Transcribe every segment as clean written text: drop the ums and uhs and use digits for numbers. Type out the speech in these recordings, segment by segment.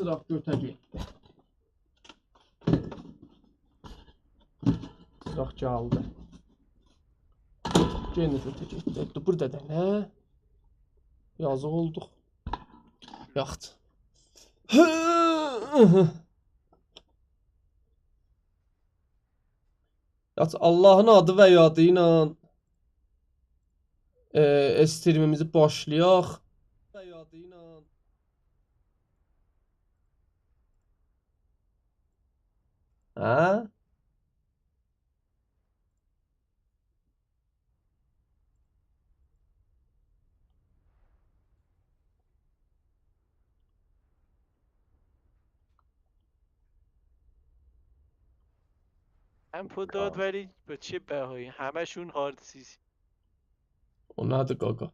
Sıraq götə getdi. Sıraq gəldi. Yenə götə getdi. Burada da nə? Yazıq olduq. Yaxdı. Allah'ın adı və yadı ilə streamimizi başlayaq. Və yadı ilə hə? هم پداد ولی با چه بهایی همشون هارد سیسی. O nədir qaqa?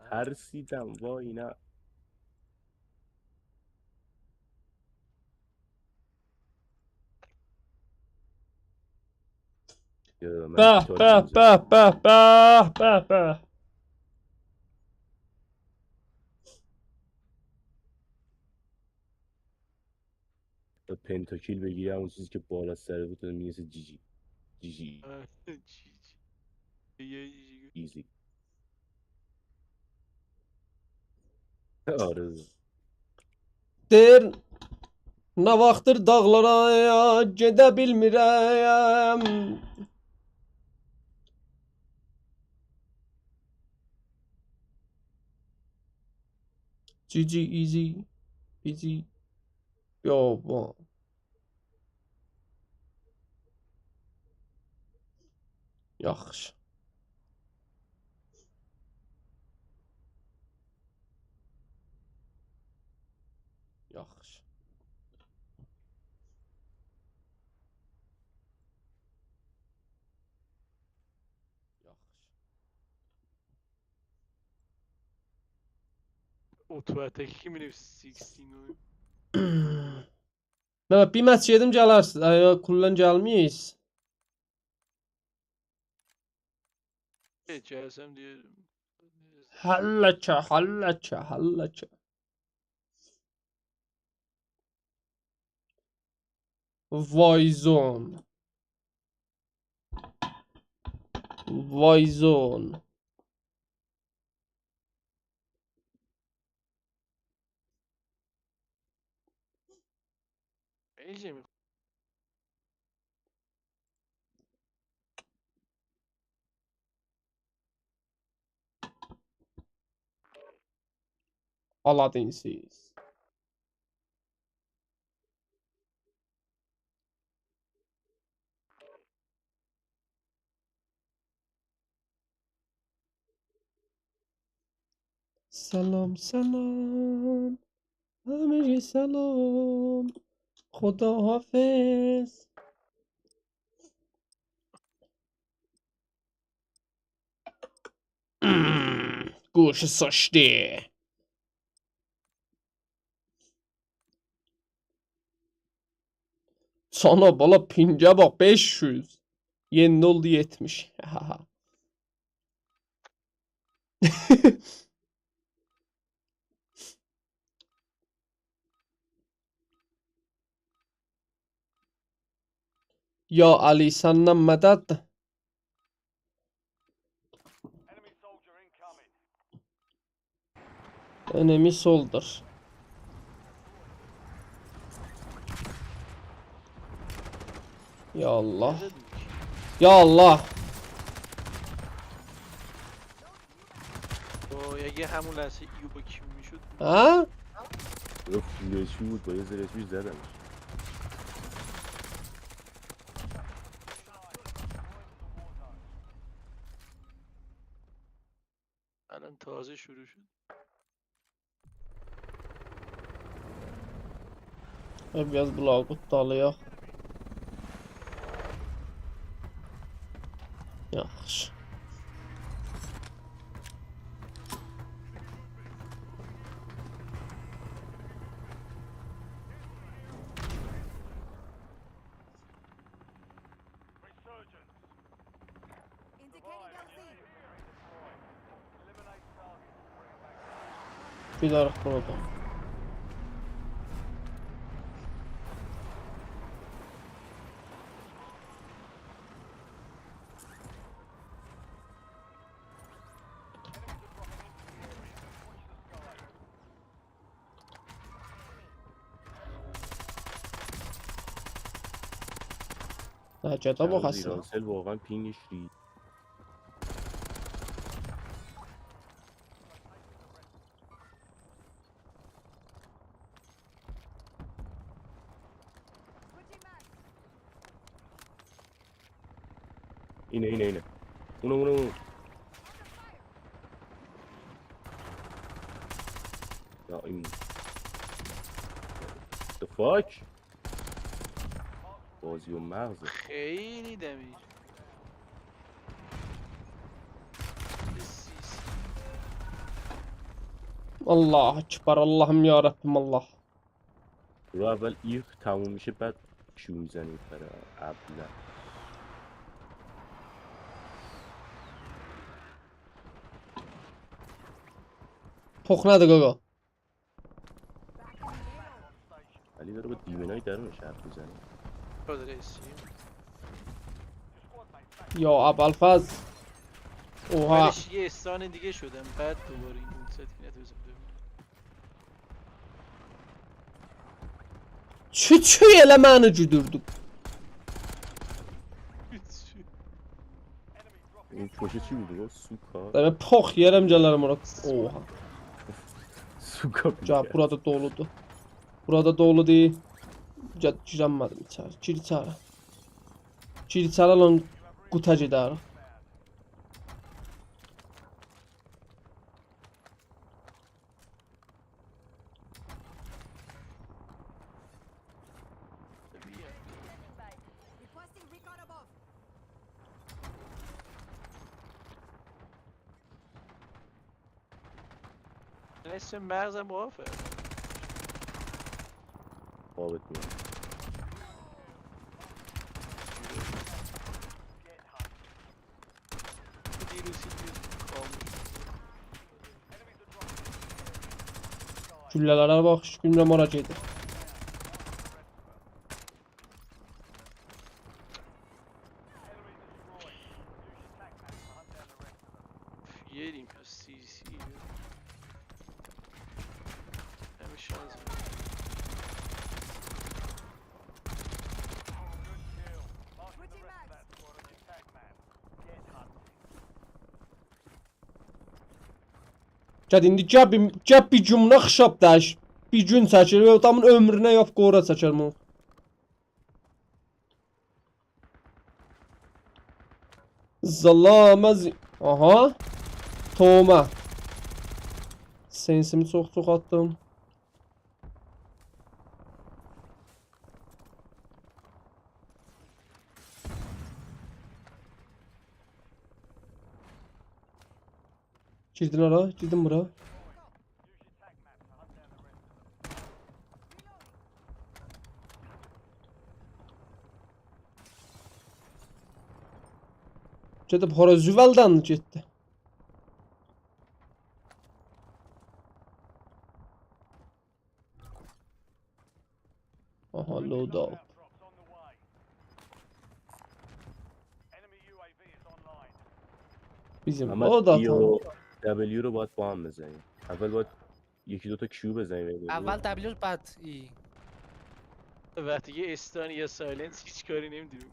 ترسیدم وای نه. Bəh, bəh, bəh, bəh, bəh, bəh, bəh. پنتاکیل بگیری همون چیزی که بالا سره بود میرسه جی جی جی جی ایزی. آره Deyir, nə vaxtdır dağlara gedə bilmirəm. GG easy. Easy. Yaman. Yaxşı. Yaxşı. Otomatik mi nefsi 16? Mən bir məç yedim gələrsiz. Ay, kullan gəlməyiz. Gelsem diye. Hallaka, hallaka, hallaka. Wayzone. Wayzone. İyice mi? Aladinsiz. سلام سلام همه سلام خداحافظ. Qoşu saçdı. Sana bala pinge bak 500. Yeni oldu 70. Ya Ali senden medet. Enemy soldier. Ya Allah. Ya Allah. اگه همون لحظه ایو با کیو میشد Ha? رو فیلشی بود با یه زرشوی زدمش. الان تازه شروع شد. Biraz bulağı qutdalayaq. Yaxşı. Giderik burada. Nəcədə Ya baxasın. زیرانسل واقعا پینگش رید. اینه اونو یا این the fuck بازی و مغزه. خیلی دمیر. سیسی. Allah ekber, Allah'ım ya Rabbim Allah. رو اول ایخ تموم میشه بعد شو میزنی برای ابله. Tok nədir qaqa? ولی داره با دیمنای درونش حرف میزنه. خود رئیسی. Ya Abalfaz. Oha. بعدش یه استان دیگه شدم بعد دوباره این سکینت رو زدم. Çü elə məni güdürdü. این پوشه چی بود؟ سوکا؟ Demək pox yerəm gələrəm ora. Oha. سوکا Ya burada doludur. Burada dolu deyil. Girənmədim içəri. Gir içəri. Gir içəri lan quta gedərik. Requesting recon above. اسم مغزم موافق. خوابت میاد. دیروزی خاموش. Güllələrə bax, bilmirəm ora gedir. Yerیم پس سیسی. همه شانس. Switching mags. Gəl indi gəl bir cümlə xışab dəş. Bir gün çəkir və adamın ömrünə yox qora çəkər bunu. Zalamaz. Aha. Toma. Sensimi çox atdım. Girdin ora, girdim bura. Gedib hora Züvəldən getdi. Aha, load up. Bizim اما o da ای tam. و دبلیو رو باید با هم بزنیم. اول باید یکی دوتا کیو بزنیم. اول دبلیو بعد ای. وقتی یه استان یا سایلنس هیچ کاری نمیدونم.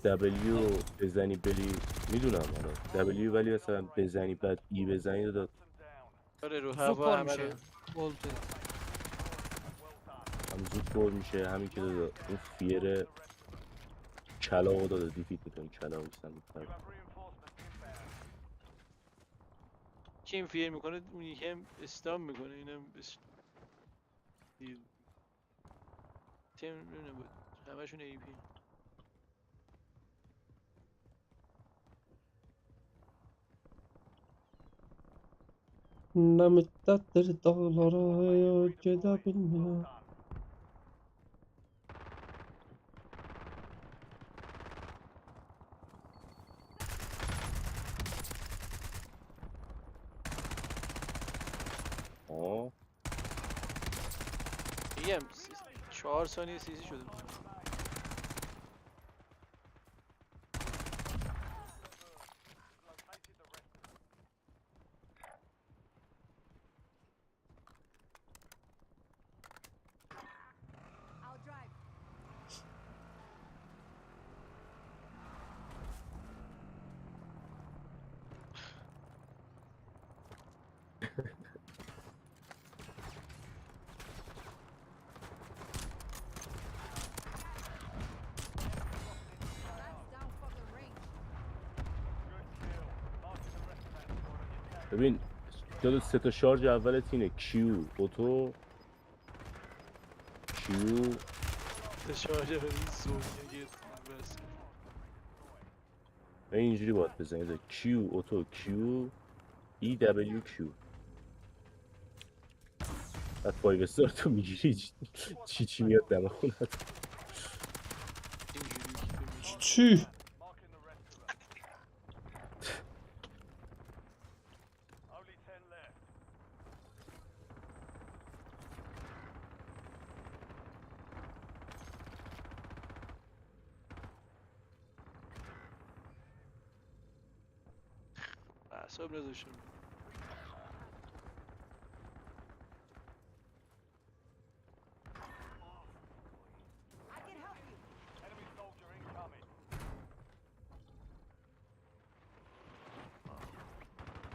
دبلیو بزنی بری میدونم حالا دبلیو ولی مثلا بزنی بعد ای بزنی داد آره رو زود هوا پر همه میشه. رو. Oldu. هم زود پر میشه همین که داد اون فیر کلاغو داده دیفیت میکنی کلاغ میستن kim فیر میکنه اون یکی هم استام میکنه اینم بس تیم نبود همشون ای پی Nə müddətdir dağlara gedə bilmirəm. آه 4 ثانیه سیزی شده. I'll drive. That's down fucking range. ببین جلو 3 تا شارژ اولت اینه کیو اوتو کیو شارژر این سونیه گرفت بس. اینجوری باید بزنید کیو اوتو کیو ای دبلیو کیو بعد 5 استار تو میگیری چی میاد دم خونت اینجوری که چی؟ اعصاب نداشتم. I can help you.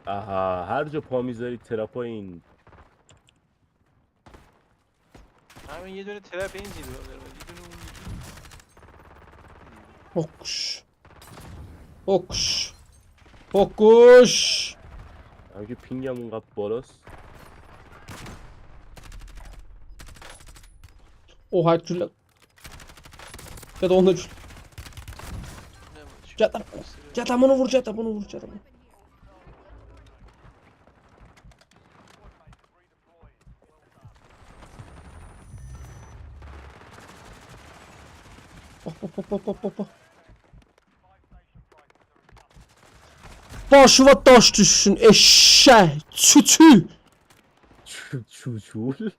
آها هر جا پا میذاری تراپای این همین یه دونه ترپ این زیبا داره یه دونه اون یکی. Fokus. Fokus. Fokus. همه که پینگم اونقدر بالاست Oha Cülle. Ya da onda Cülle. نمی‌دونم. Cadam. Cadam onu vur cadam onu vur cadam. Hop hop hop hop hop hop. Başıma taş düşsün eşek. Çütü. چوچول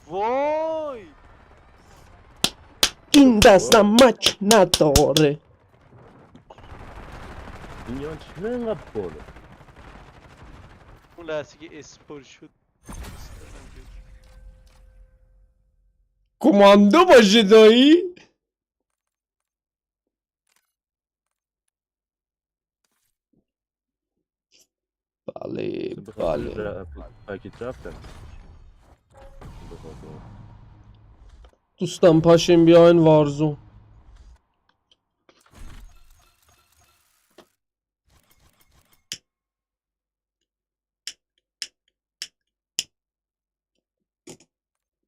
وای این دستم مک نداره. این یان چرا اینقدر بالا اون لحظه که اسپور شد Kumanda başı dayı. Bale bale. پاکت رفتن دوستان پاشین بیاین وارزون.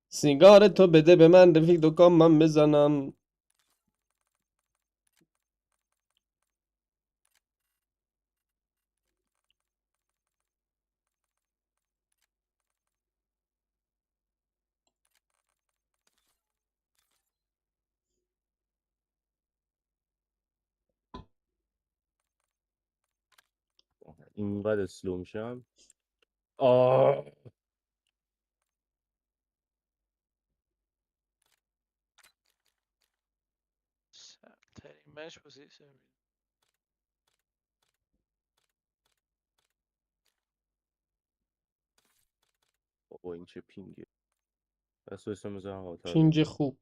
سیگار تو بده به من رفیق دکان من بزنم. اینقدر اسلو میشم آه سرترین مش واسه سمین بابا این چه پینگه بس اسم بزنم آتار پینج خوب.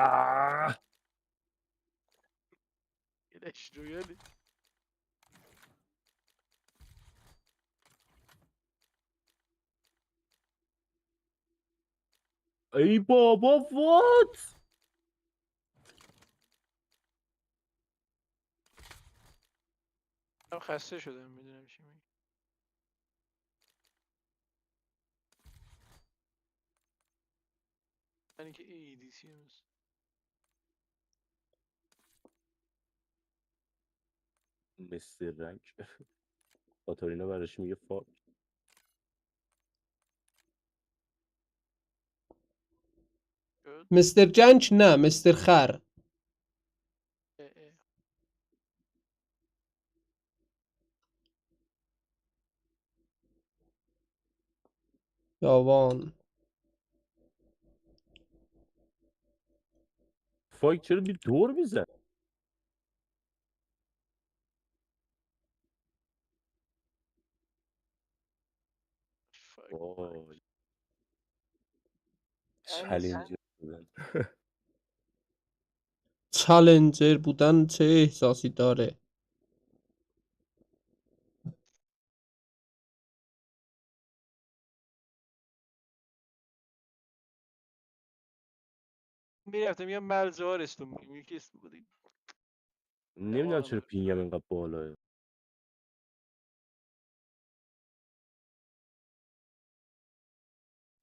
Ah! Geleş رویالی. ای بابا وات. من خسته شدم میدونم چی میگی. یعنی که ADC هست. مستر رنگ کاتارینا براش میگه فاک. شد. مستر جنچ نه مستر خر. اه. یاوان فاک چرا بی دور میزن؟ فاک. وای یعنی چلنجر بودن. چالنجر بودن چه احساسی داره؟ میرفتم یه ملزارستون میگیم یکی اسم بودی. نمیدونم چرا پینگم اینقدر بالاه.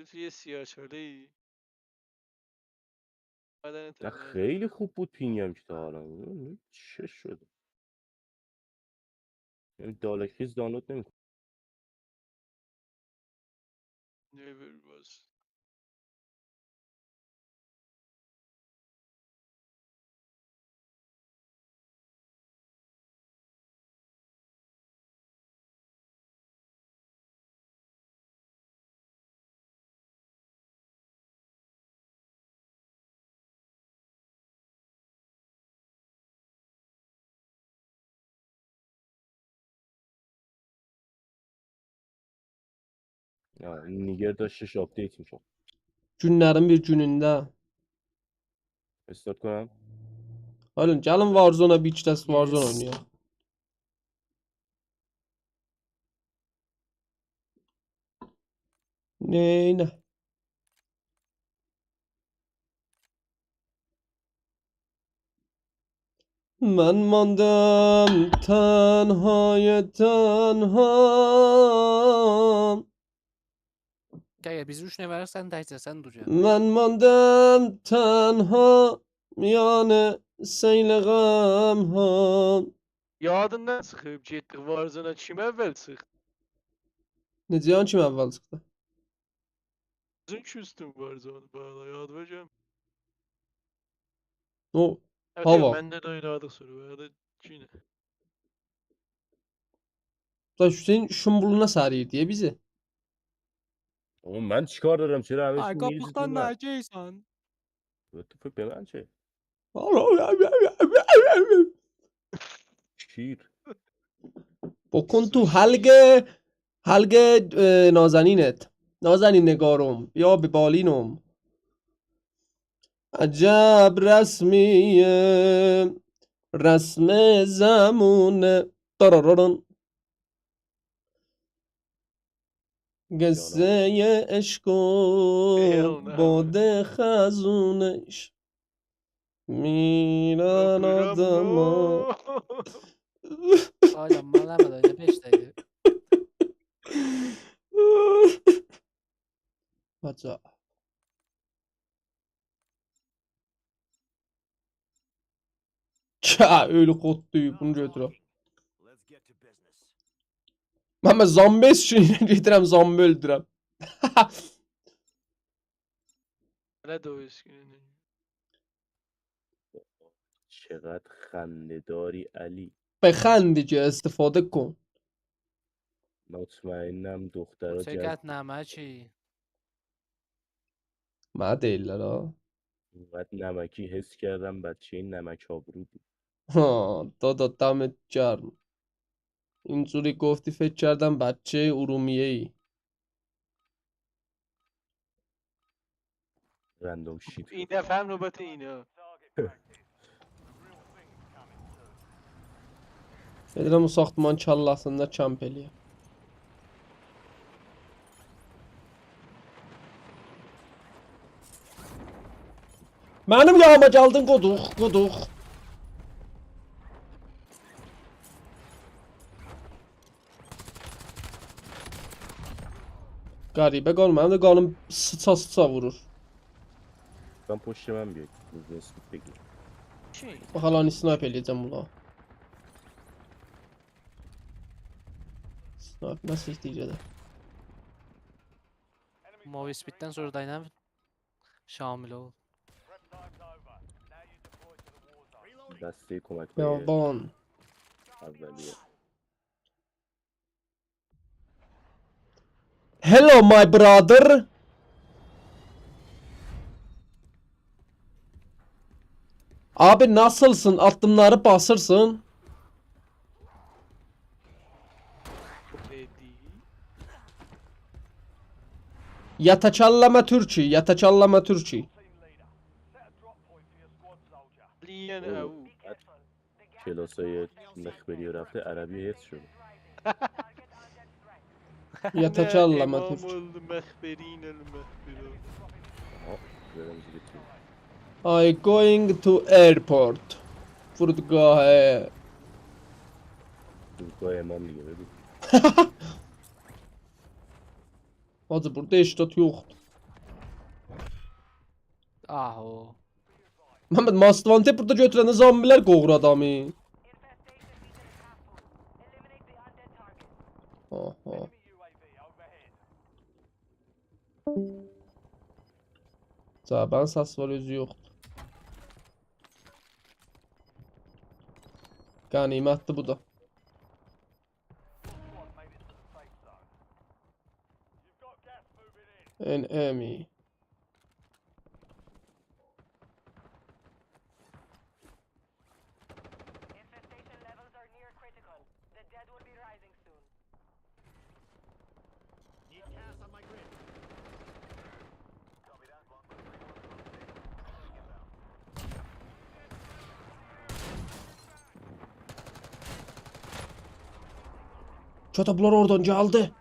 توی یه سیاچاله ای. بدن نه تو خیلی خوب بود پینگم که تا حالا نمی‌دونم چه شده. یعنی دالکیز دانلود نمیکنه. never was. نیگر داشتش آپدیت میشد. Günlerin bir gününde. استارت کنم. Oğlum gelin Warzone'a Beach Test Warzone Yes. oynuyor. Ne? من ماندم تنهای تنها. Eğer biz üç ne verirsen dayıca sen duracaksın. من ماندم تنها میان سیل غم ها. Yadından sıkıp ciddi varzına çim evvel sık. Necəyan kim əvvəl çıxdı? Uzun küstüm varzını bağla yad vereceğim. O Evet Hava. yok bende de oynadık sonra ya da Çin'e. da Hüseyin şumbuluna sarıyor diye bizi. اما من چیکار دارم چرا همش Ay میریزی تو kapıktan من؟ Naci'ysen. تو به من چه؟ شیر. بکن تو سوشی. حلق نازنینت. نازنین نگارم یا به بالینم. عجب رسمیه رسم زمونه. تاراراران. قصه عشق و Hell no. باد خزونش میرن آدما. Hala malama da öyle 5 dakika. Bacak. Ka öyle kodluyu bunu götürəm. Mən zombi üçün gedirəm zombi öldürəm. Ne de o eskinin. چقدر خنده‌داری علی. بخندی که استفاده کن. مطمئنم دخترها Çekat namaçi. Mənə deyirlər ha. اینقدر نمکی حس کردم بچه نمک آبرو بود. Ha, دادا دمت گرم. اینجوری گفتی فکر کردم بچه ارومیه ای. random shit. این دفعه هم نوبت اینه. Gedirəm o saxtman kallasında kamp eləyəm. Mənim yağıma gəldin qoduq. Qəribə qanun, mənim də qanım sıça vurur. Ben poş yemem bir. Hızlı speed peki. چی؟ Bax, halan snipe eləyəcəm buna. Snipe nasıl istəyəcək də? Mavi Speed'den sonra Dynamic Şamil ol. Desteği komaklayı. Yaban. Evveliye. Hello my brother. Abi nasılsın? Adımları basırsın. بدی. Yataçallama Türkçe. لیان Oo, او. کلاسای مخبری رفته عربی حفظ شده. Yataçallama امام Türkçe. المخبرین المخبرون. Aha. Göremizi getiriyor. I going to airport. Fırtgahı. Türkçe emam gibi bir. Hacı burada eşdat yoxdur. Aho. Məhəmməd Mastvanti burada götürəndə zombilər qovur adamı. Aha. Cəbən səs var, özü yoxdur. Qənimətdir bu da. Enemy. Infestation levels are near critical. The dead will be rising soon. Çatablar oradan geldi.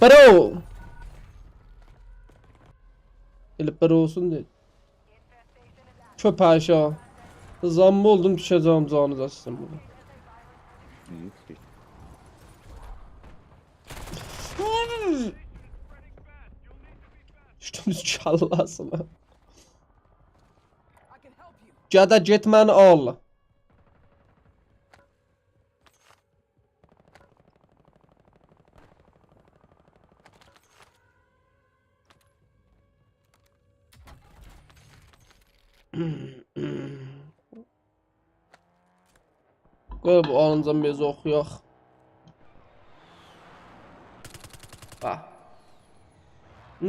Bro. Elip bro olsun dedi. Çöp aşağı. Zammı oldum, düşeceğim canınıza sizin burada. Büyük bir. Düştünüz çallasına. I can help you. Cada Jetman al. Qoy bu alıncan biz oxuyaq. Bax.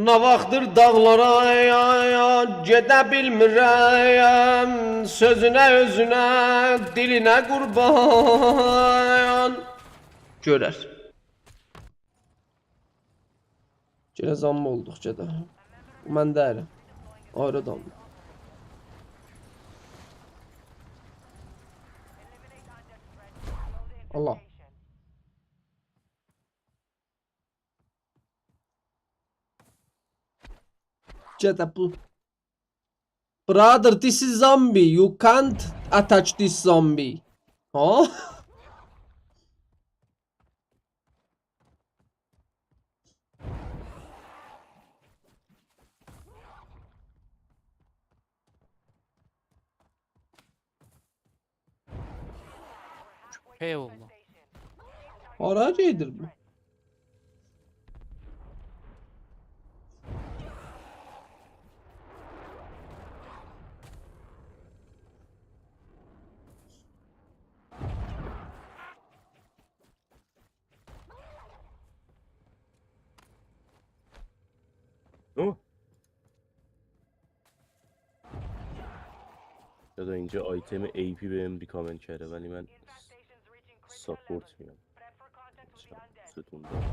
Nə vaxtdır dağlara gedə bilmirəm, sözünə özünə, dilinə qurban. Görər. Yenə zammı olduq gedə. Mən deyirəm. Ayrı adamdır. Allah. Get up. Brother, this is zombie. You can't attach this zombie. Ha? Eyvallah. Haracıdır bu. Ama ya da اینجا آیتم AP بهم ریکامند کرده ولی من ساپورت میام ستون دارم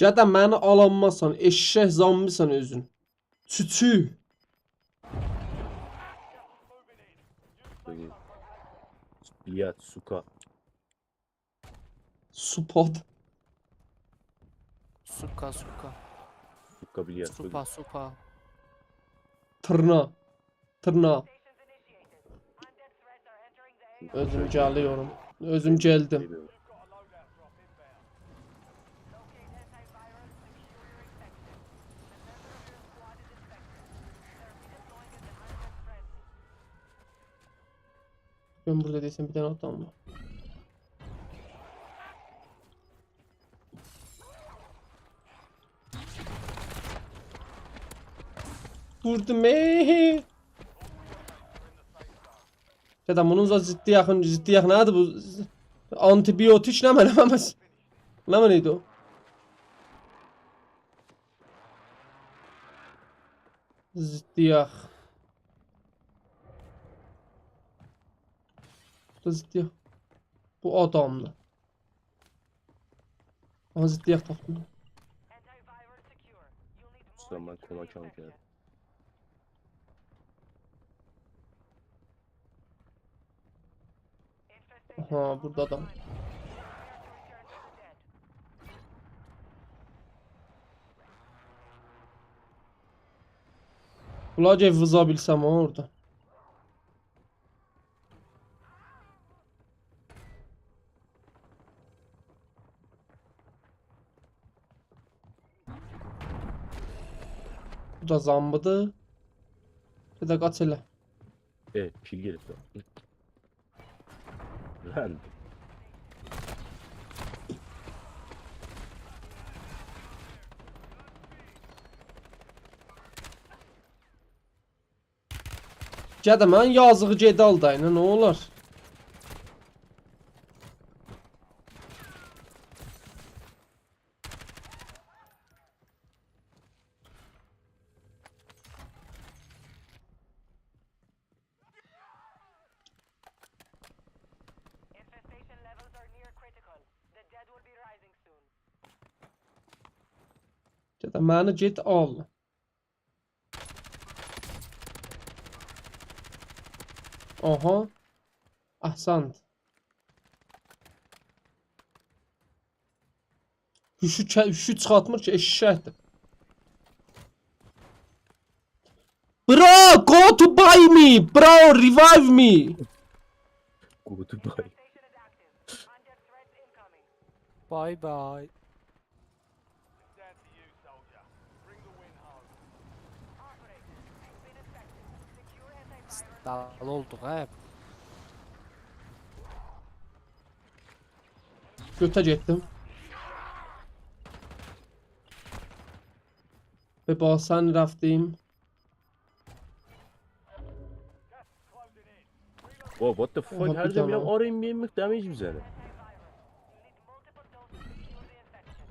Cədə məni alanmasan, eşşək zambisan özün. Çüçü. Böyle Bilyat, suka. Supad. Suka suka. Suka bilyat. Supa supa. Tırna. Tırna. Stations initiated. Undead threats are entering the AO. Özüm geliyorum. Özüm geldim. Locate antivirus, secure your infection. A member of your squad is infected. They're redeploying as an undead friendly. Ben burada değilsem bir tane adam var. Vurdum Cədə bunun da ciddi yaxın nədir bu? Antibiyotik nə mənə? Nə mənə idi o? Ciddi yax. Bu da ciddi yax. Bu adamdır. Ama ciddi yax tapdım. Antivirus secure. You'll need more Usta ben koma security çalacağım. infection. Infestation Aha levels burada are adam. climbing. Prepare to return to the dead. Bunlar ev vıza bilsəm ha orada. Bu da zambıdır. Bir də qaç elə. Pil gelip de. Lan. Gədə mən yazığı gedal da ilə nə olar? Infestation levels are near critical. The dead will be rising soon. Gədə məni get al. Aha. Ahsant. Hüşü çıxartmır ki eşşəkdir. Bro, go to buy me. Bro, revive me. Goodbye. Station is active. Undead threats incoming. Bye bye. Operator, you've been infected. Secure antivirus. Dal olduk hep. Götə getdim. Ve basan رفتیم. Oh, what the fuck? Oha, Her bir zaman tane. arayın bir yemek damage bize. Antivirus. You need multiple doses to cure the infection.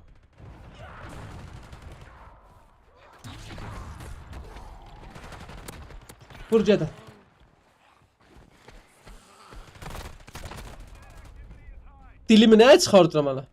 Vur gedə. Dilimi nəyə çıxardıram hələ?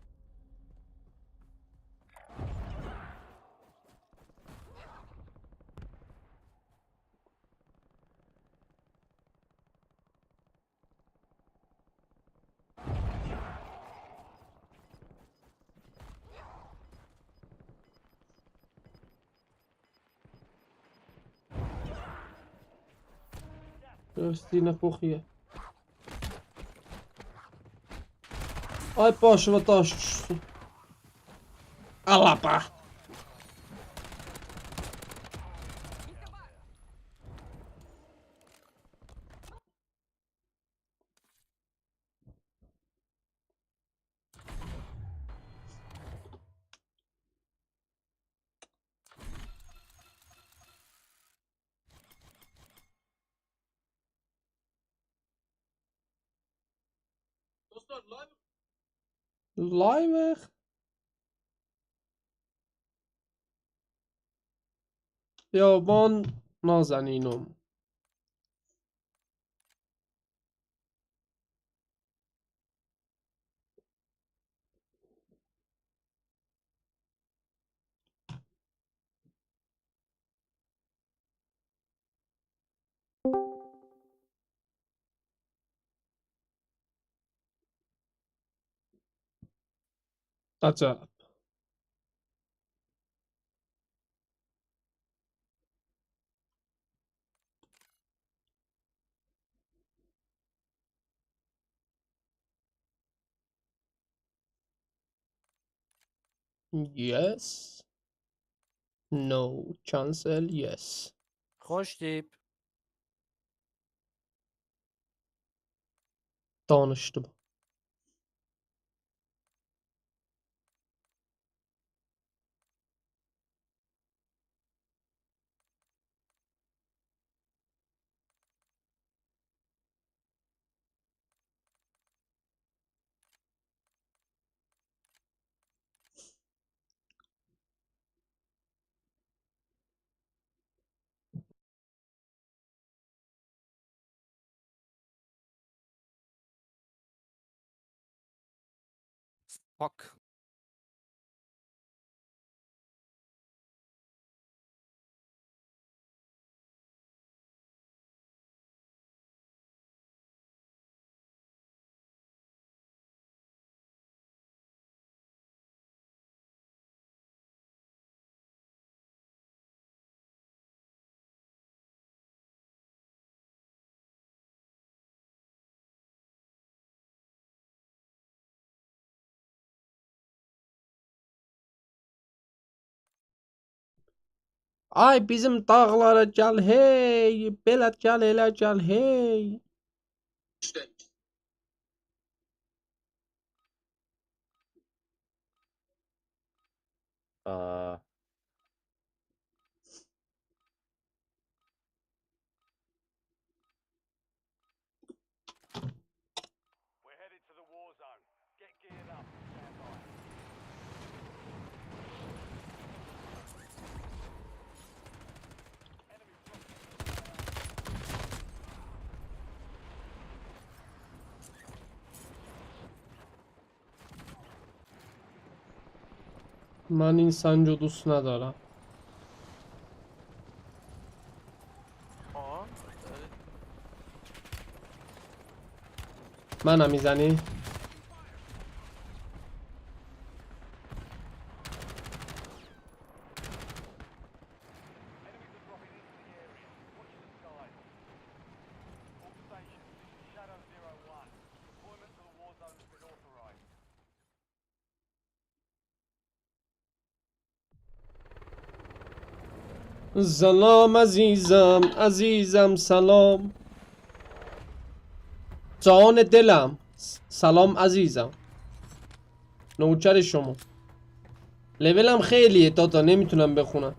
Gösterinə poxuya. Ay başıma daş düşsün. Alapa. Live. Yaban نازنینم. عجب. Yes. No. Cancel. Yes. خوش تیپ. Danıştım. Fuck. Ay bizim dağlara gel hey. Belə gel elə gel hey. Uh, We're headed to the war zone. Get geared up. Stand by. من insancı دوست ندارم. آه منم میزنی؟ Enemies are dropping into the area. Watch the skies. All stations, this is Shadow 01. Deployment to the war zone has been authorized. سلام عزیزم عزیزم سلام جان دلم سلام عزیزم نوکر شما لولم خیلیه دادا نمیتونم بخونم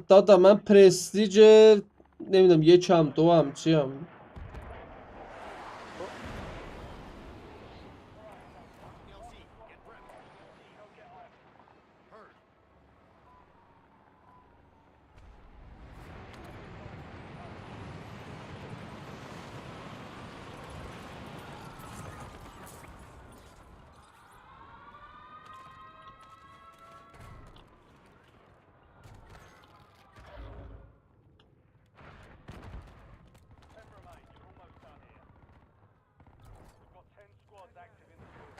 دادا من پرستیج نمیدونم یکم دوم چیم We've got 10 squads active in the field.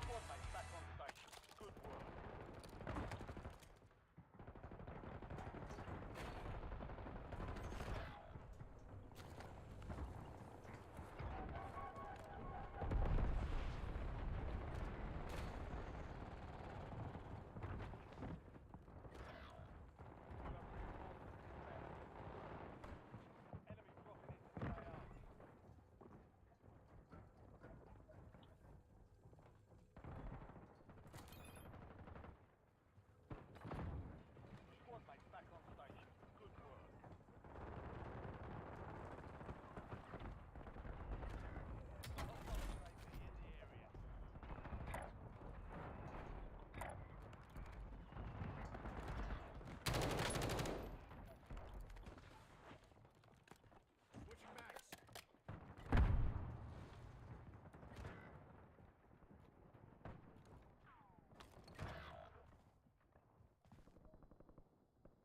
Squad mates back on station. Good work. Squad mates back on station. Good work.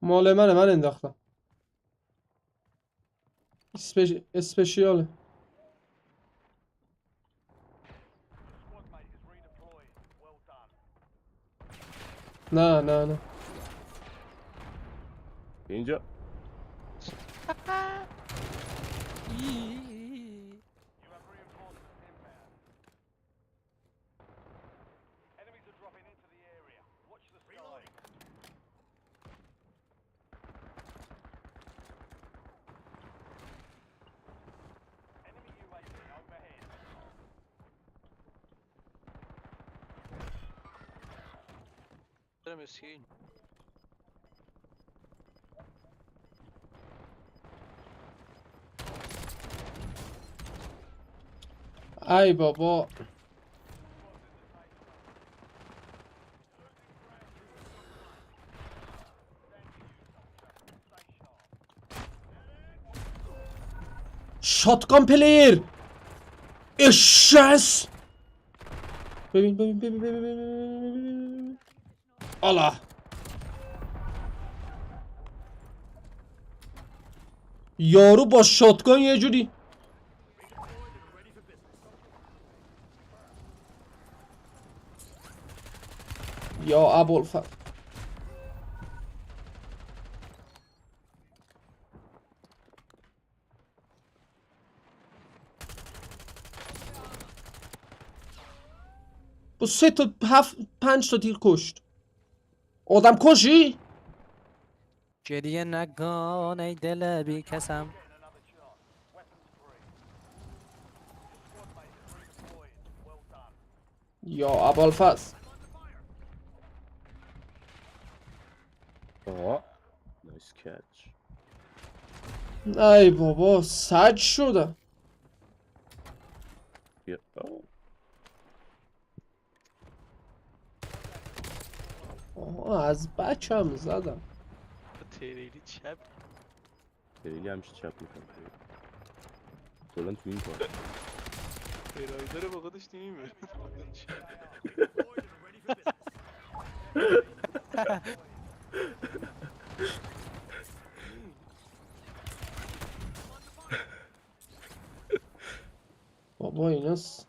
مال منه من انداختم اسپشیاله. Squad mate is redeployed. Well done. نه نه نه. اینجا You have reinforcements inbound. Enemies are dropping into the area. Watch the sky. Enemy UAV overhead. مسکین. ای بابا. شاتگان پلیر اشس. ببین ببین ببین ببین ببین. الله. یارو با شاتگان یه جوری. یا ابوالفضل. با 3 تا 7 5 تا تیر کشت. آدم کشی؟ گریه نکن ای دل بی کسم. Getting another chance. Weapons free. Squad mate is redeployed. Well done. یا ابوالفضل. آقا نایس کچ. ای بابا سج شده. آها از بچم زدم. تریلی چپ. خیلی همشه چپ میکنم کلان تو این کار رایدر با خودش نمیبره. بابا ایناست.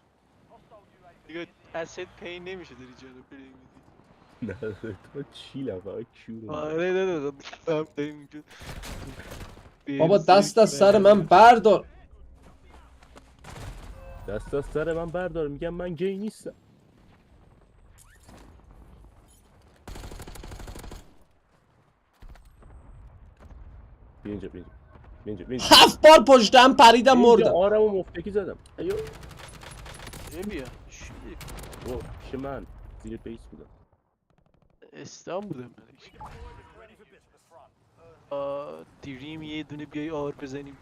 دیگه اسید پین نمیشه داری جلو بری میدی. نه تو چیله فقط کیو آره نه هم داریم اینجا. بابا دست از سر من بردار. دست از سر من بردار میگم من گی نیستم. بیا اینجا بیا اینجا بیا اینجا 7 بار پشتم پریدم اینجا مردم. آرمو مفتکی زدم ایو بیا چی؟ او پیش من زیر بیس بودم استان بودم منش. دیریم یه دونه بیای آر بزنیم.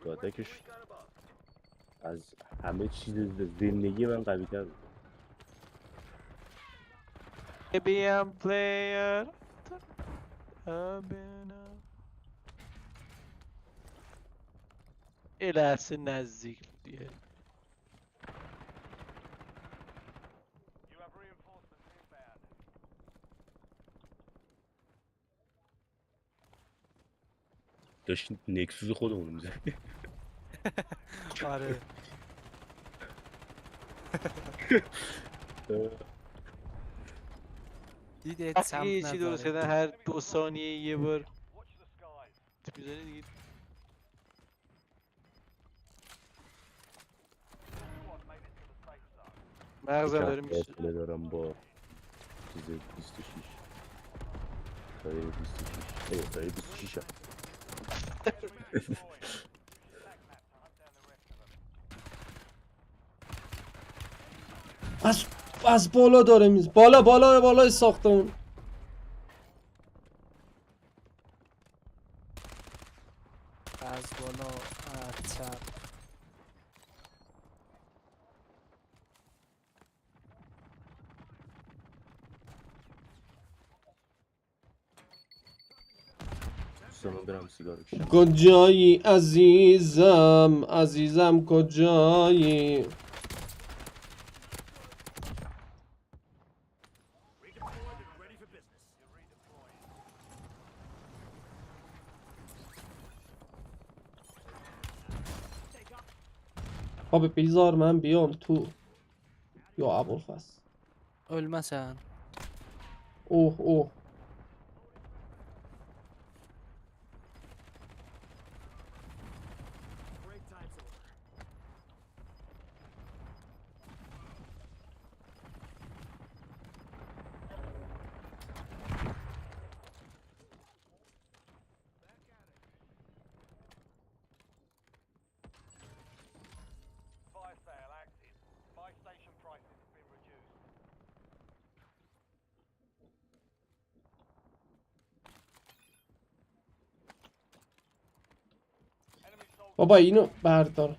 گادکش از همه چیز زندگی من قوی تر بود. Baby I'm player. یه لحظه نزدیک دیگه. You have reinforcements inbound. داشت نکسوس خودمون میزنی آره. دیدت وقتی سمت یه چی درست نظره. کردن هر 2 ثانیه یه بار Watch the skies. میزنی دیگه. Squad made it to the safe zone. مغزم داره میشه. فاصله دارم با چیز 26 دایره 26 ایو دایره 26 هم از بالا داره میز. بالا بالا بالای ساختمون. از بالا از چپ. دوستان برم سیگار بکشم کجایی عزیزم عزیزم کجایی. Abi bizar mən بیام تو. Yo Abulfas. Ölməsən. Oh oh. Fire sale active. Buy station prices have been reduced. Enemy soldiers. Baba اینو بردار.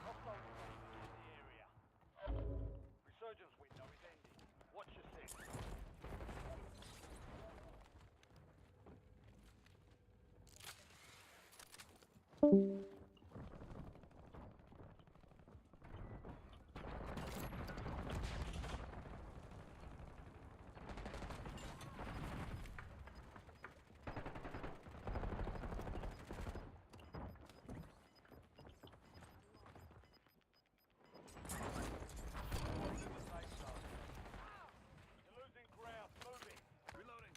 Hostile in the area. Resurgence window is ending. Watch your six. You're losing ground. Moving. Reloading.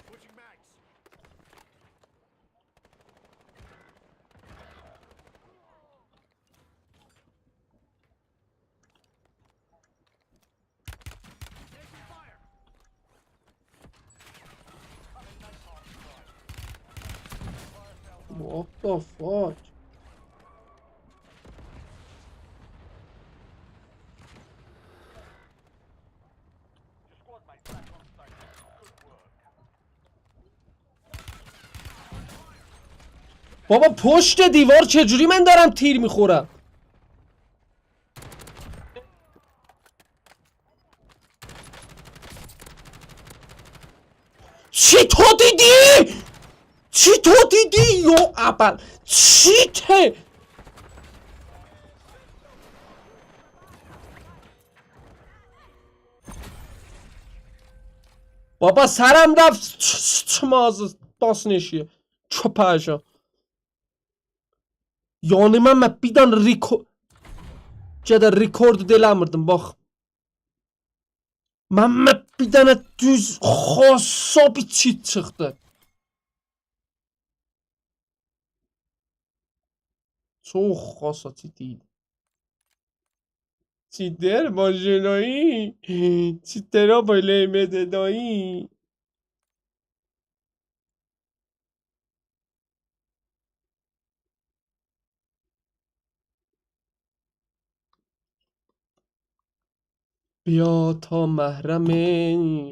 Switching mags. What the fuck? Your squad mates back on station. Good work. بابا پشت دیوار چجوری من دارم تیر میخورم؟ چی تو دیدی؟ چی تو دیدی؟ یا اول چی ته؟ بابا سرم رفت چماز داس نشیه çöp Yani mən bir dənə rekord eləmirdim bax. Mən bir dənə düz xassa bir çit çıxdı. Çox xassa çit idi. Çitler maşinayı. Çitlere böyle mededayı. بیا تا محرم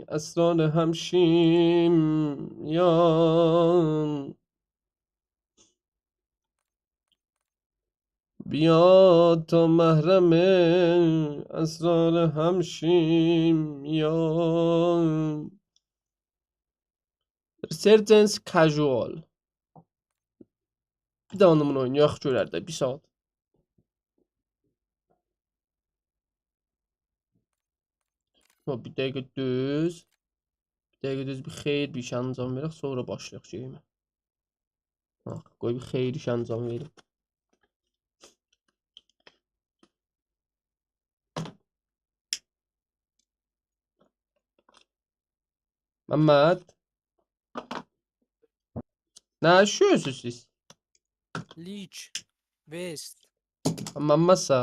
اسرار همشیم یا بیا تا محرم اسرار همشیم یا Resurgence Casual Bir də onu bunu oynayaq görərdə bir saat. Bir dəqiqə düz. Bir dəqiqə düz bir xeyir bir iş anacam verək sonra başlayaq şeyimə. Qoy bir xeyir iş anacam verim. Məmməd. Nə yaşıyorsunuz siz? Leech. West. Məmmədsə.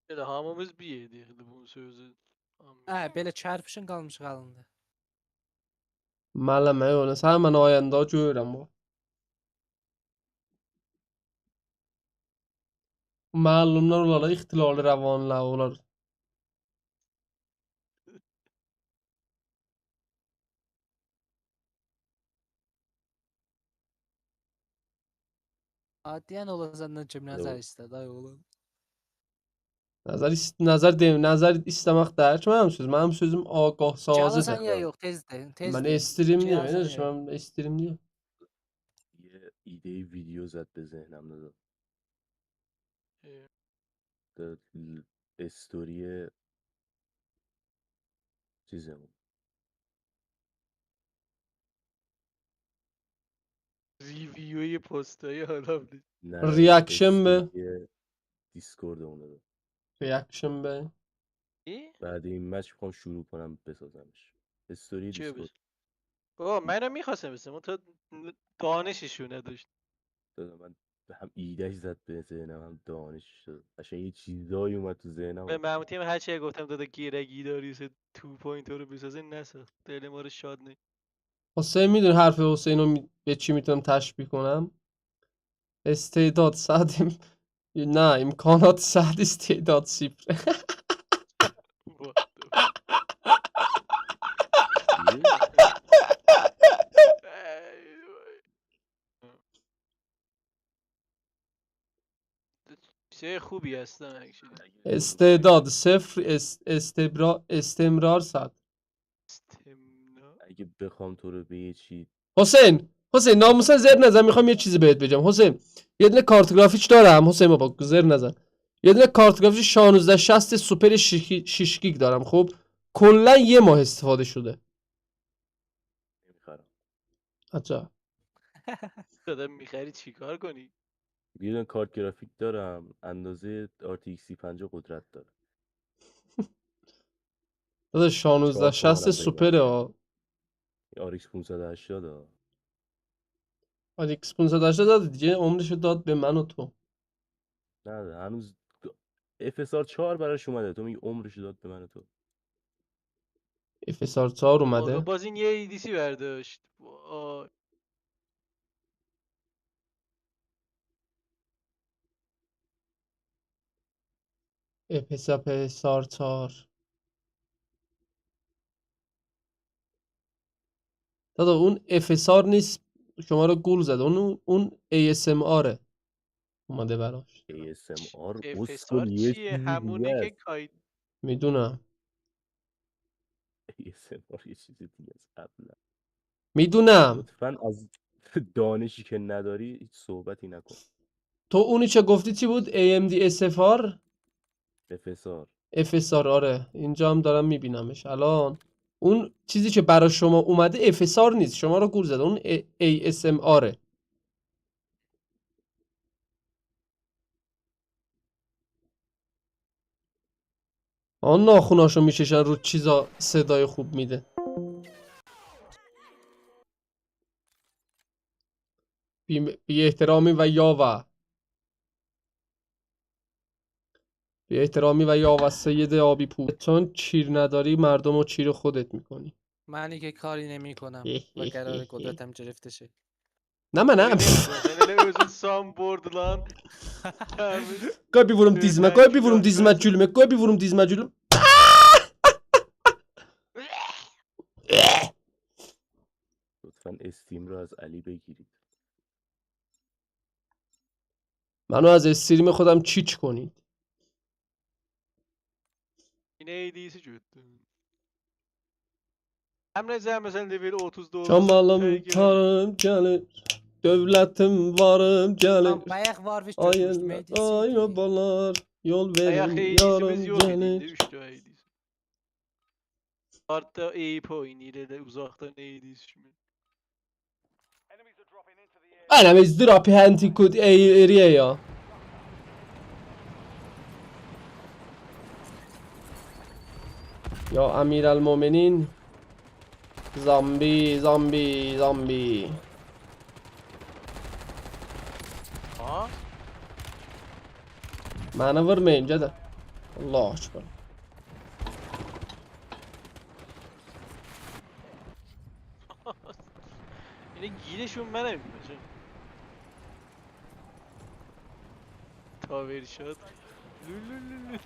Elə hamımız bir yerdik bu sözü. Belə çərpişin qalmış qalındı. Mələmə onu sən mən ayəndə görürəm o. Məlumlar olaraq ixtilali rəvanlar olar. Adiyan olasan da kim nəzər Yo. istədi ay oğlum. Nazar istemek derken benim sözüm agah Cihazı sen sazıdır. ya yok tez de. Tez Ben de. estirim diyor. Cihazı Enes, ya. ben estirim diyor. یه ایده ویدیو زد به ذهنم داد. استوری چیزمون ریویوی پستایی حالا بود. نه ریاکشن به استوری دیسکوردمون داد. ریاکشن به چی؟ بعد این مچ میخوام شروع کنم بسازمش. استوری چه دیسکورد بابا منم میخواستم بسیم تو دانششو نداشت. دادم. من هم ایدهش زد به ذهنم هم دانش شد. قشنگ یه چیزایی اومد تو ذهنم. به محمودی هم هر چی گفتم داده گیرگی داری سه 2.0 رو بسازه نساخت. دل ما رو شاد نه. حسین میدونی حرف حسین رو به چی میتونم تشبیه کنم؟ استعداد صد نه امکانات صد استعداد صفر. چه خوبی هستن اکچولی. استعداد صفر استمرار صد. اگه بخوام تو رو به یه چی حسین ناموسا زر نزن، میخوام یه چیزی بهت بگم. حسین یه دونه کارت گرافیک دارم. حسین بابا زر نزن. یه دونه کارت گرافیک 1660 سوپر 6 گیگ دارم. خب کلا یه ماه استفاده شده. نمیخرم. عجب. دادم میخری چیکار کنی؟ یه دونه کارت گرافیک دارم اندازه RTX 3050 قدرت داره. داداش 4 1660 تومنم سوپره ها. RX 580 ها. RX 580 داد دیگه، عمرشو داد به من و تو. نه هنوز FSR 4 براش اومده. تو میگی عمرش داد به من و تو. FSR 4 آقا اومده. باز این یه EDC برداشت. وای. FSR 4 دادا اون FSR نیست، شما رو گول زده. اون ASMR اومده براش. ASMR FSR اسکل یه چیه؟ چیزی همونه دیگه که است. کاید. میدونم ASMR یه چیز دیگه است. قبلا میدونم. لطفا از دانشی که نداری هیچ صحبتی نکن. تو اونی چه گفتی چی بود؟ AMD SFR FSR FSR. آره اینجا هم دارم میبینمش الان. اون چیزی که برای شما اومده FSR نیست، شما رو گول زده. اون ASMR. آن ناخوناشو میششن رو چیزا صدای خوب میده. بی احترامی و بی احترامی و یاوه سید آبی پور، چون چیر نداری مردم رو چیر خودت میکنی. منی که کاری نمی کنم و قرار قدرتم گرفته شه. نه من نه. Sen öyle özün soundboard lan. Koy bir vurum dizime, koy bir vurum dizime gülme, koy bir vurum dizime gülüm. لطفا استیم رو از علی بگیرید. منو از استریم خودم چیچ کنید. Yine AD'si kötü. Emre sen mesela level 34. Şamalım tarım gelir, devletim varım gelir. Lan bayaq var bir götürmüş. Ayınlar, Meclisi ay babalar, yol Ayak verin AD'simiz yarım yok idi. gelir. 3 tane AD'si. Hatta Ape oynuyor da uzaktan AD'si şimdi. Enemies are dropping into the area. Anam izdirapi henti kud eriye ya. Ya Emirelmominin. Zambi. Aha. Mənə vurmayın gədə. Allah akbar. Yine girişim ben evim hocam. Taverişat. Lülülülü.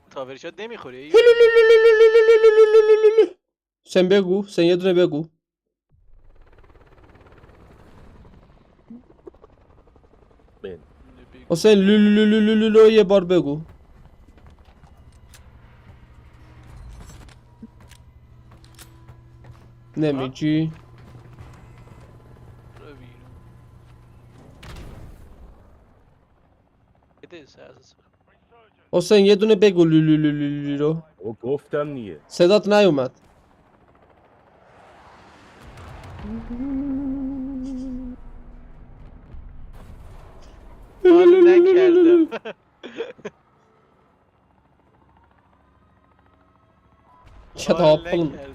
Taverişat nemiخوره. Sen begu, sen yedine begu. Ben O sen lülülülülülü یه بار بگو. نمیگی؟ برو بیرون بده سرسه حسین یه دونه بگو لولولولولو رو. او گفتم دیگه. صدات نیومد. حال نکردم Shut حال up oğlum. نکردم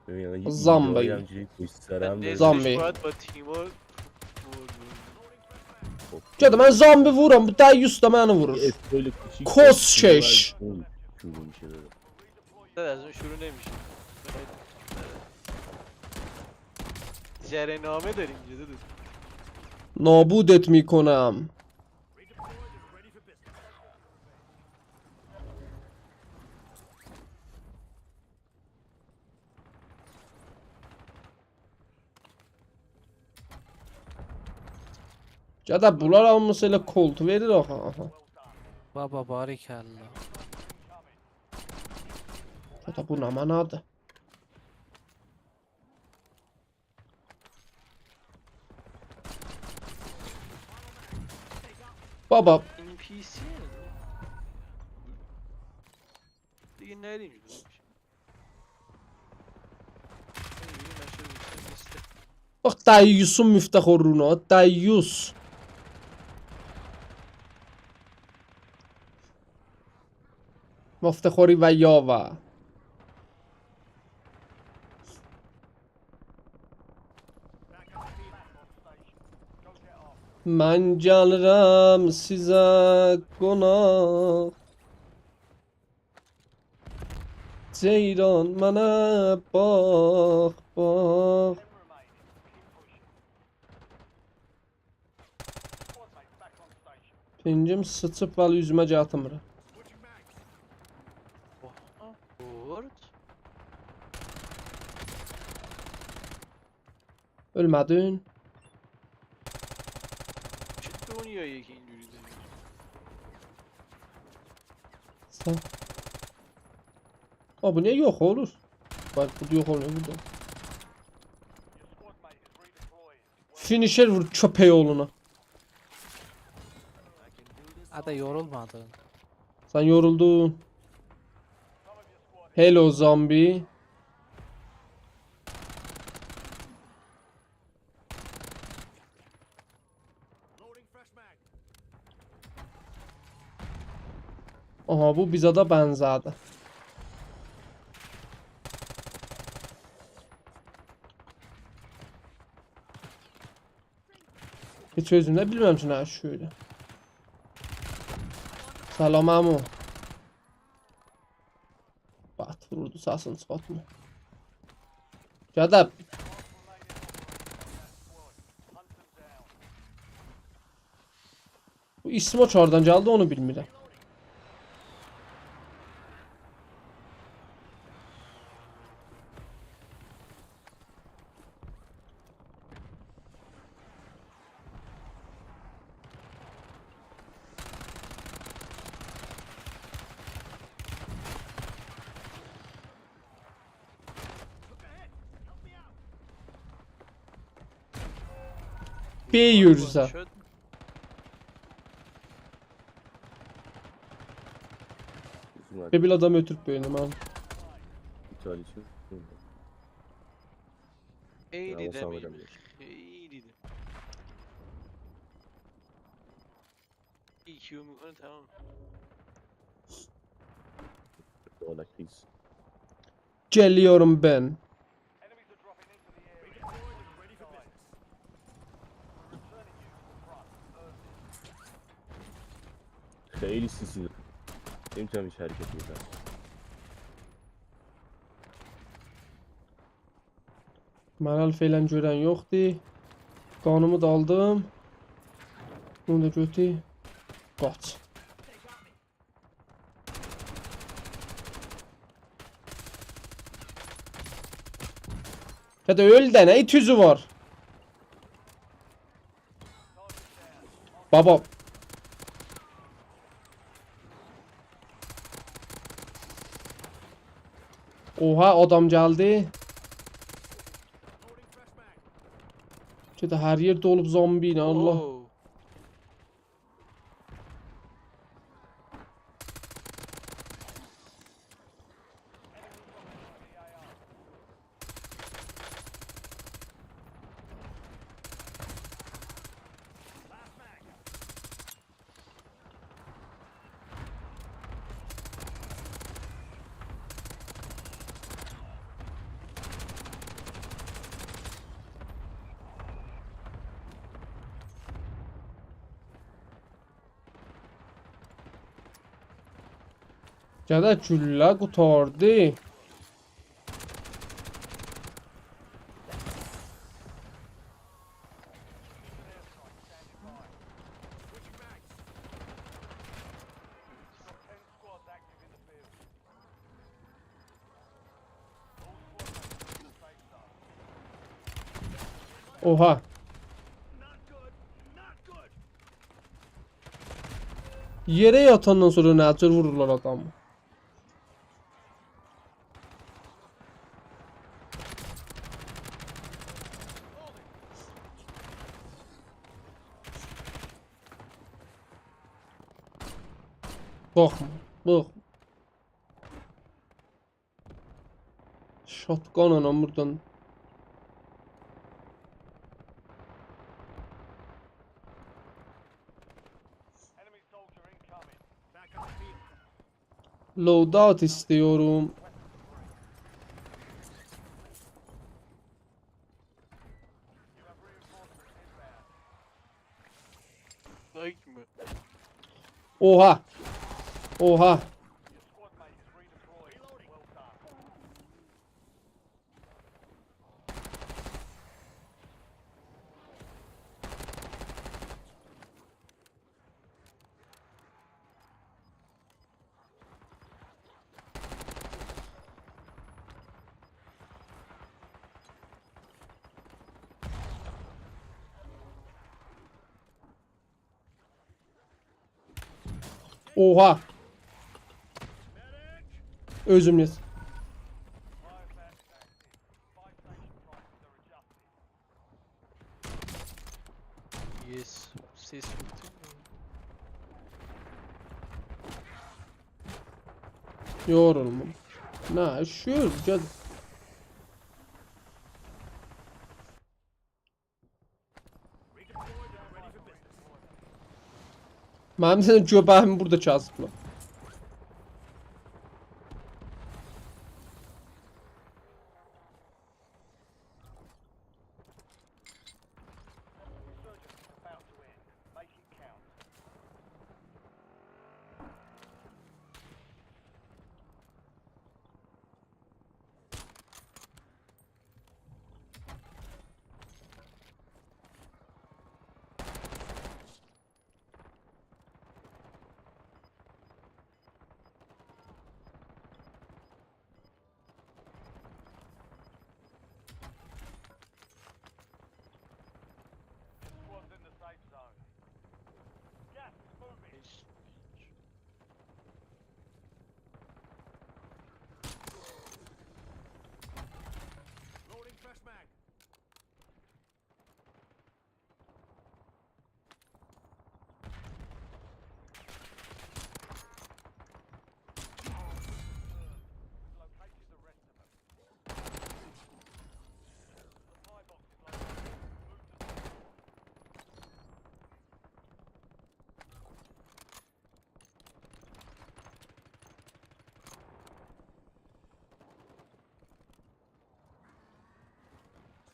ببین الان یه زامبی. ایده‌ای همجوری پشت سرم داره. زامبی. باید با تیمور خب، Cadı ben zombi vururum. Bu deyyus da beni vurur. یه اسکول کوچیک کس داشت، چش. اون شروع میشه داره. از اون شروع نمیشه جره نامه داریم اینجا داداش. Nabut میکنم. Cadı bunlar almışıyla koltu verir aha. Aha. بابا باریکلا. Cadı bu ne manadı? Baba این پی سی دیگه نریم جلوش. نمی‌بینی نشه روشن نیسته. bak deyyusun müftəxorluğuna. Deyyus. مفتخوری و یاوا. من gəlirəm sizə qonaq. Ceyran mənə bax, bax. Pincim sıçıb vəli üzümə gətmir. برد Ölmədin? چه دنیاییه که اینجوری داریم Sən. Aa, bu niyə yox olur? Bak bu yox olmuyor burada. Finisher vur köpək oğluna. Ada yorulmadın. Sen yoruldun. Hello zombie. Aha bu bize de benzerdi. Hiç özümde bilmem ki ne şöyle. Salam amu. Bat vurdu sasını çıkartma. Cadap. Bu isim o çardan geldi onu bilmirəm. B yürüsə. شد Bizim var, Bebil adam ötürüp beğendim abi. ithal için. خیلی حواسم دمیج آدم بود. داشت. خیلی دمیج EQ میکنه تمام Doğalakıyız. Geliyorum ben. Enemies are dropping into the area. Ready for business. Returning you to the front. Xeyli sisidir. Nemiçəm hiç hərəkət edirəm. Mənəl falan görən yoxdur. Qanımı da aldım. Bunu da götür. Qaç. Hadi öl də nə itüzü var? Baba. Oha adam geldi. Çünkü her yer dolup zombi Allah. Oo. Gədə güllə qutardı. Got 10 squads active in the field. All squad mates in the safe zone. Oha. Yere yatandan sonra nə cür vururlar adamı? Baxma, bax. Shotgun anam buradan. Enemy soldier incoming. Loadout istiyorum. You have reinforcements inbound. Like mı? Oha. Oha. Your squad mate is redeployed. Well done. Oha. Özüm yes. Fire fast is active. Buy station prices are adjusted. Yes. Ses yoktu. Yorulmam. Nə, üşüyoruz gəl. Mənim sənə göbəyimi burada kasıblar. Resurgence is about to end. Make it count. Squad's in the safe zone. Gas is moving. Loading fresh mag. Located the rest of them. Supply box is located. Move to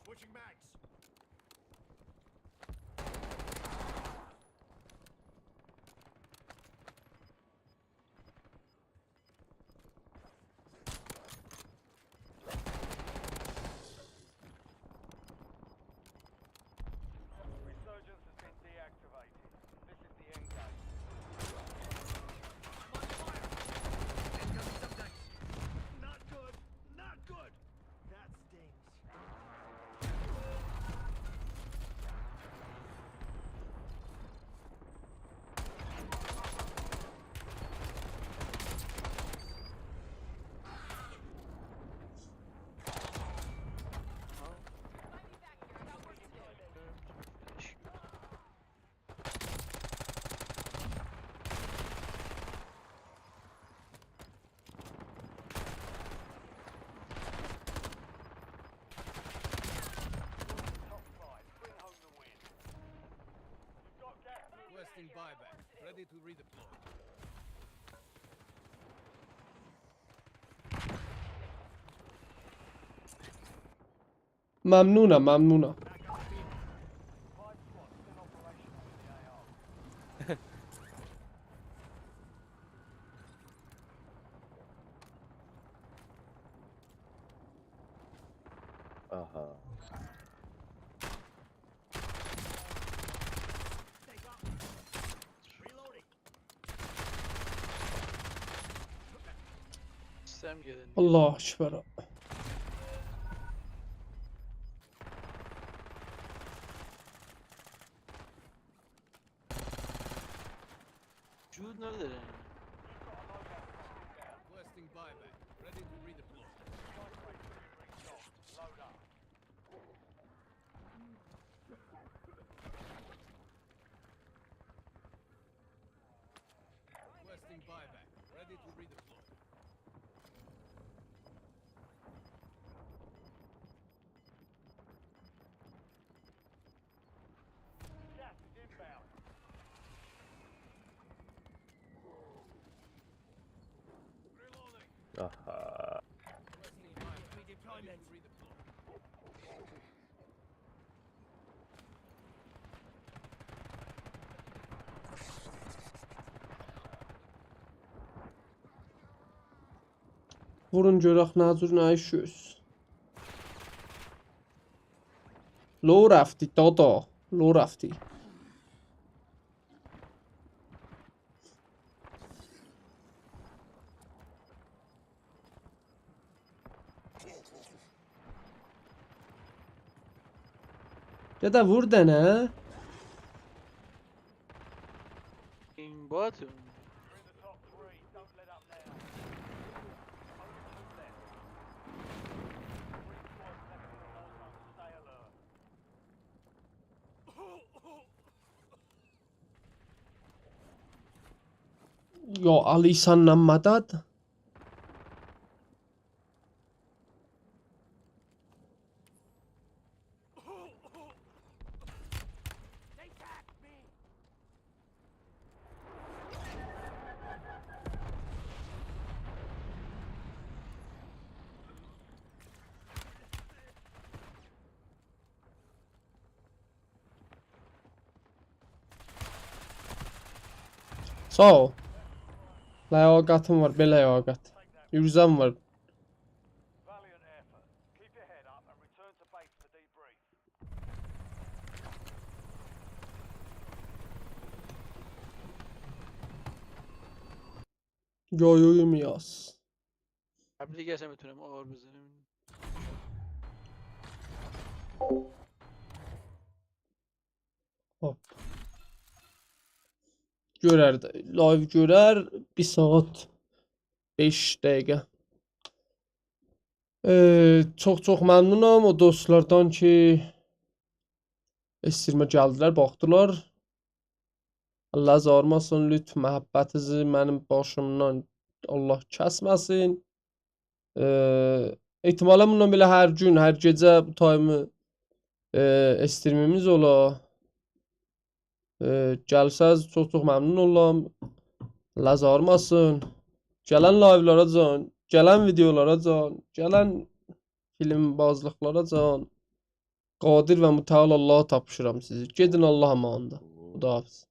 switching mags. Resurgence has been deactivated. This is the end game. Not good. Not good. That stings. Ready to redeploy. ممنونم ممنونم. Five squads still operational in the AR. Aha. Sistem gelin. Allah ekber. Jude nerede yani? Requesting buyback. Ready to redeploy. Load up. Requesting buyback. Ready to redeploy. Gas is inbound. Reloading. Aha. Requesting buyback. Ready to redeploy. Vurun görək nə cür nə işiz. لو رفتی دادا لو رفتی. Dede vur dene. این باتون. We're in the top three. Don't let up now. Only two left. Three squads left in the war zone. Stay alert. Ya Ali senden madad. Sağ ol. Ləyaqətim var, belə ləyaqət. Yüzəm var. Valiant effort. Keep your head up and return to base for debrief. Yoyuyum yaz. قبلی گشتم میتونم آر بزنم. Hop. Görər də. Live görər 1 saat 5 dəqiqə. Çox məmnunam o dostlardan ki estirmə gəldilər, baxdılar. Allah zarmasın, lütf məhəbbətinizi mənim başımdan Allah kəsməsin. Ehtimalən bundan belə hər gün, hər gecə bu tayımı estirmimiz ola. Gəlsəz çox məmnun olam. Allah zarmasın. Gələn live'lara can, gələn videolara can, gələn film bazlıqlara can. Qadir və mütəal Allah'a tapşıram sizi. Gedin Allah amanında. Xudahafiz.